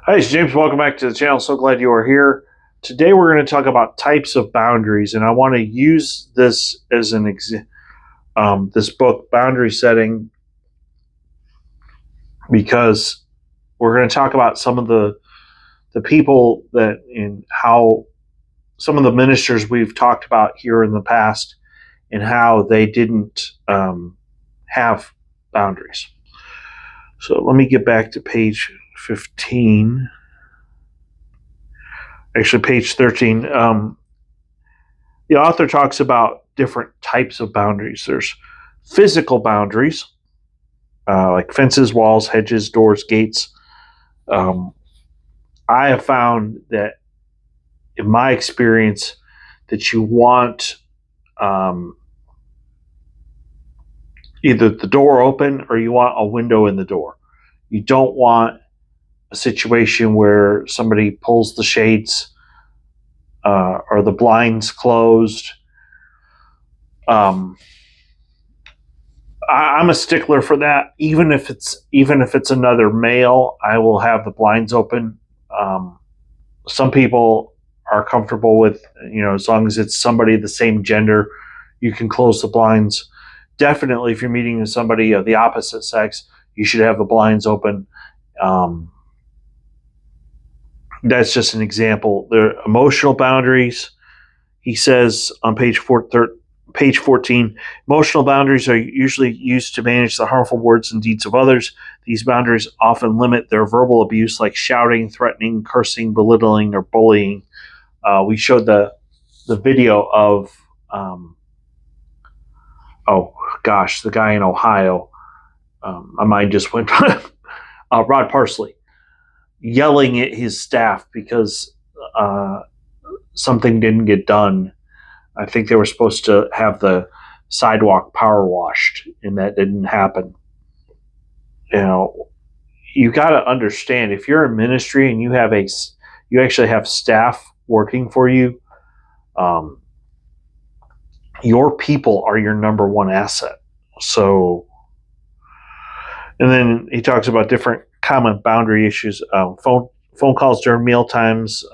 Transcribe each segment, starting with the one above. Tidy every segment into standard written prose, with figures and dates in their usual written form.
Hi, it's James. Welcome back to the channel. So glad you are here. Today we're going to talk about types of boundaries, and I want to use this as an this book, Boundary Setting, because we're going to talk about some of the people that and how some of the ministers we've talked about here in the past and how they didn't have boundaries. So let me get back to page 15. Actually, page 13. The author talks about different types of boundaries. There's physical boundaries, like fences, walls, hedges, doors, gates. I have found that, in my experience, that you want either the door open or you want a window in the door. You don't want a situation where somebody pulls the shades or the blinds closed. I'm a stickler for that. Even if it's another male, I will have the blinds open. Some people are comfortable with, as long as it's somebody of the same gender, you can close the blinds. Definitely, if you're meeting with somebody of the opposite sex, you should have the blinds open. That's just an example. There are emotional boundaries. He says on page 14, emotional boundaries are usually used to manage the harmful words and deeds of others. These boundaries often limit their verbal abuse, like shouting, threatening, cursing, belittling, or bullying. We showed the video of, the guy in Ohio. My mind just went Rod Parsley, yelling at his staff because something didn't get done. I think they were supposed to have the sidewalk power washed, and that didn't happen. You got to understand, if you're in ministry and you actually have staff working for you, your people are your number one asset. So, and then he talks about different common boundary issues. Phone calls during meal times.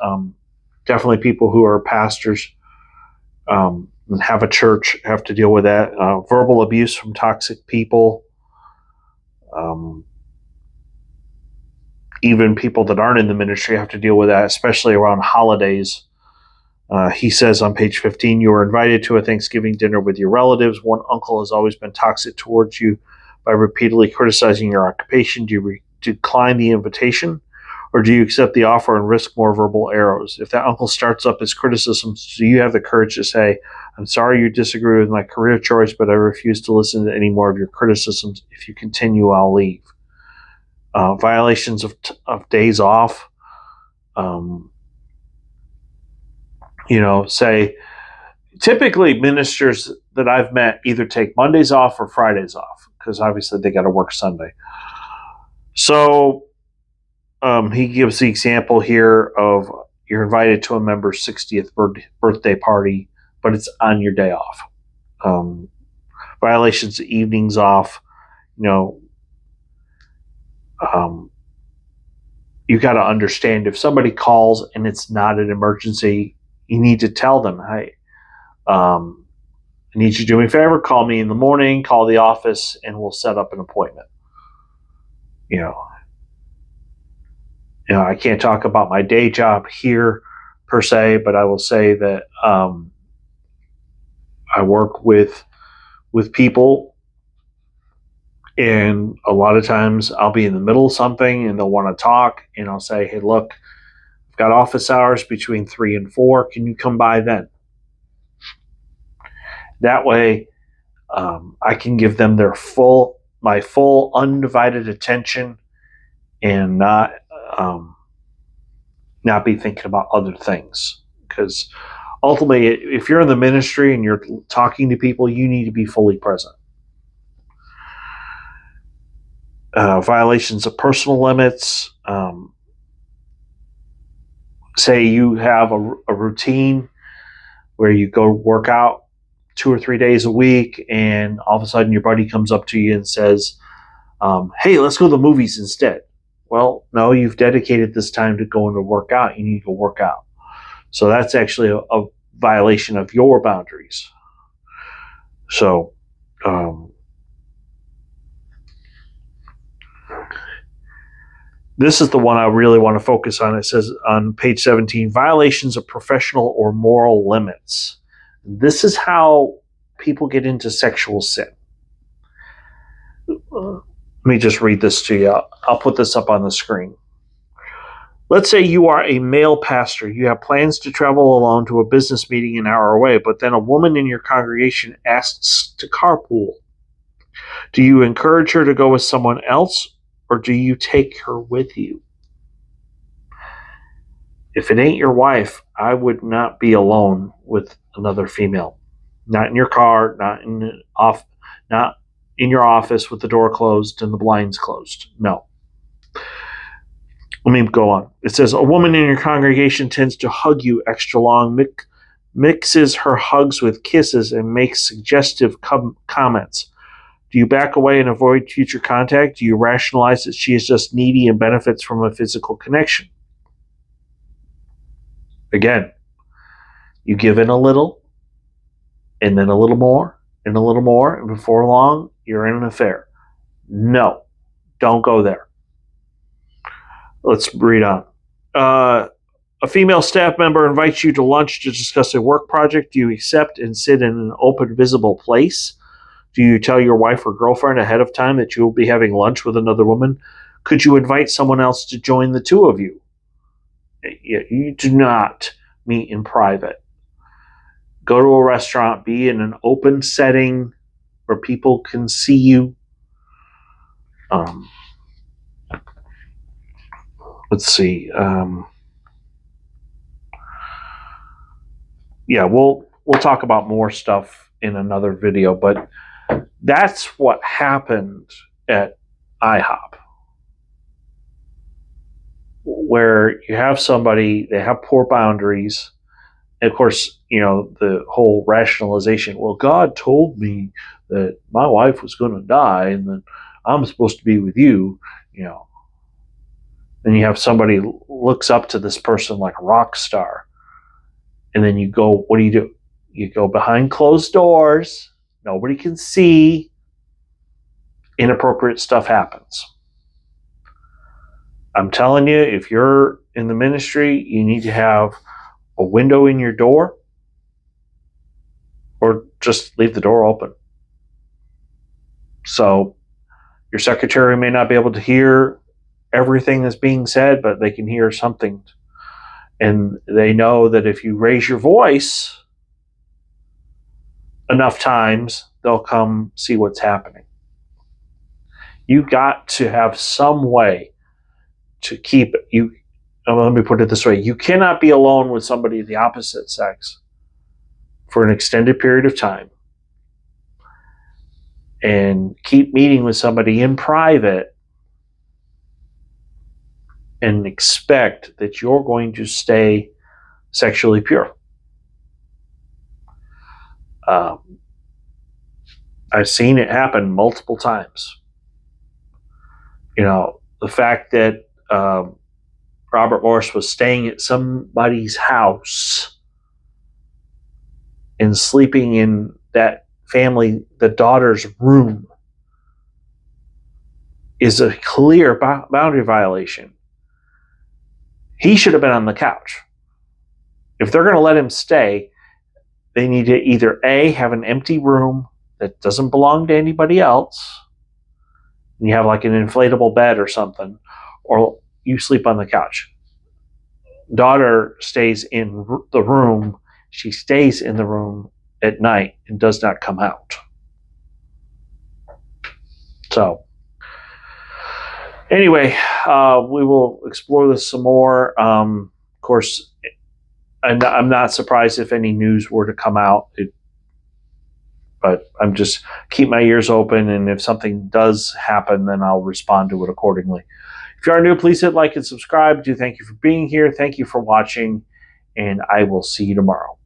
Definitely people who are pastors and have a church have to deal with that. Verbal abuse from toxic people. Even people that aren't in the ministry have to deal with that, especially around holidays. He says on page 15, you were invited to a Thanksgiving dinner with your relatives. One uncle has always been toxic towards you by repeatedly criticizing your occupation. Do you decline the invitation, or do you accept the offer and risk more verbal arrows? If that uncle starts up his criticisms, do you have the courage to say, I'm sorry you disagree with my career choice, but I refuse to listen to any more of your criticisms. If you continue, I'll leave. Violations of days off. Say, typically ministers that I've met either take Mondays off or Fridays off, because obviously they got to work Sunday. So he gives the example here of you're invited to a member's 60th birthday party, but it's on your day off. Violations of evenings off. You got to understand, if somebody calls and it's not an emergency, you need to tell them, hey, I need you to do me a favor, call me in the morning, call the office, and we'll set up an appointment. I can't talk about my day job here per se, but I will say that I work with people, and a lot of times I'll be in the middle of something and they'll want to talk, and I'll say, hey, look, I've got office hours between 3 and 4. Can you come by then? That way, I can give them my full undivided attention and not be thinking about other things. Because ultimately, if you're in the ministry and you're talking to people, you need to be fully present. Violations of personal limits. Say you have a routine where you go work out 2 or 3 days a week, and all of a sudden your buddy comes up to you and says, hey, let's go to the movies instead. Well, no, you've dedicated this time to going to work out. You need to go work out. So that's actually a violation of your boundaries. So, this is the one I really want to focus on. It says on page 17, violations of professional or moral limits. This is how people get into sexual sin. Let me just read this to you. I'll put this up on the screen. Let's say you are a male pastor. You have plans to travel alone to a business meeting an hour away, but then a woman in your congregation asks to carpool. Do you encourage her to go with someone else, or do you take her with you? If it ain't your wife, I would not be alone with another female. Not in your car, not in your office with the door closed and the blinds closed. No. Let me go on. It says, a woman in your congregation tends to hug you extra long, mixes her hugs with kisses, and makes suggestive comments. Do you back away and avoid future contact? Do you rationalize that she is just needy and benefits from a physical connection? Again, you give in a little, and then a little more, and a little more, and before long, you're in an affair. No, don't go there. Let's read on. A female staff member invites you to lunch to discuss a work project. Do you accept and sit in an open, visible place? Do you tell your wife or girlfriend ahead of time that you will be having lunch with another woman? Could you invite someone else to join the two of you? You do not meet in private. Go to a restaurant, be in an open setting where people can see you. Let's see. We'll talk about more stuff in another video, but that's what happened at IHOP, where you have somebody, they have poor boundaries. And of course, the whole rationalization, well, God told me that my wife was going to die and then I'm supposed to be with you, Then you have somebody who looks up to this person like a rock star. And then you go, what do? You go behind closed doors. Nobody can see. Inappropriate stuff happens. I'm telling you, if you're in the ministry, you need to have a window in your door or just leave the door open. So your secretary may not be able to hear everything that's being said, but they can hear something. And they know that if you raise your voice enough times, they'll come see what's happening. You got to have some way to keep you. Let me put it this way. You cannot be alone with somebody of the opposite sex for an extended period of time and keep meeting with somebody in private and expect that you're going to stay sexually pure. I've seen it happen multiple times. The fact that Robert Morris was staying at somebody's house and sleeping in that family, the daughter's room, is a clear boundary violation. He should have been on the couch. If they're going to let him stay, they need to either A, have an empty room that doesn't belong to anybody else, and you have like an inflatable bed or something, or you sleep on the couch. Daughter stays in the room. She stays in the room at night and does not come out. So, anyway, we will explore this some more. Of course, I'm not surprised if any news were to come out. But I'm just keep my ears open, and if something does happen, then I'll respond to it accordingly. If you are new, please hit like and subscribe. Thank you for being here. Thank you for watching, and I will see you tomorrow.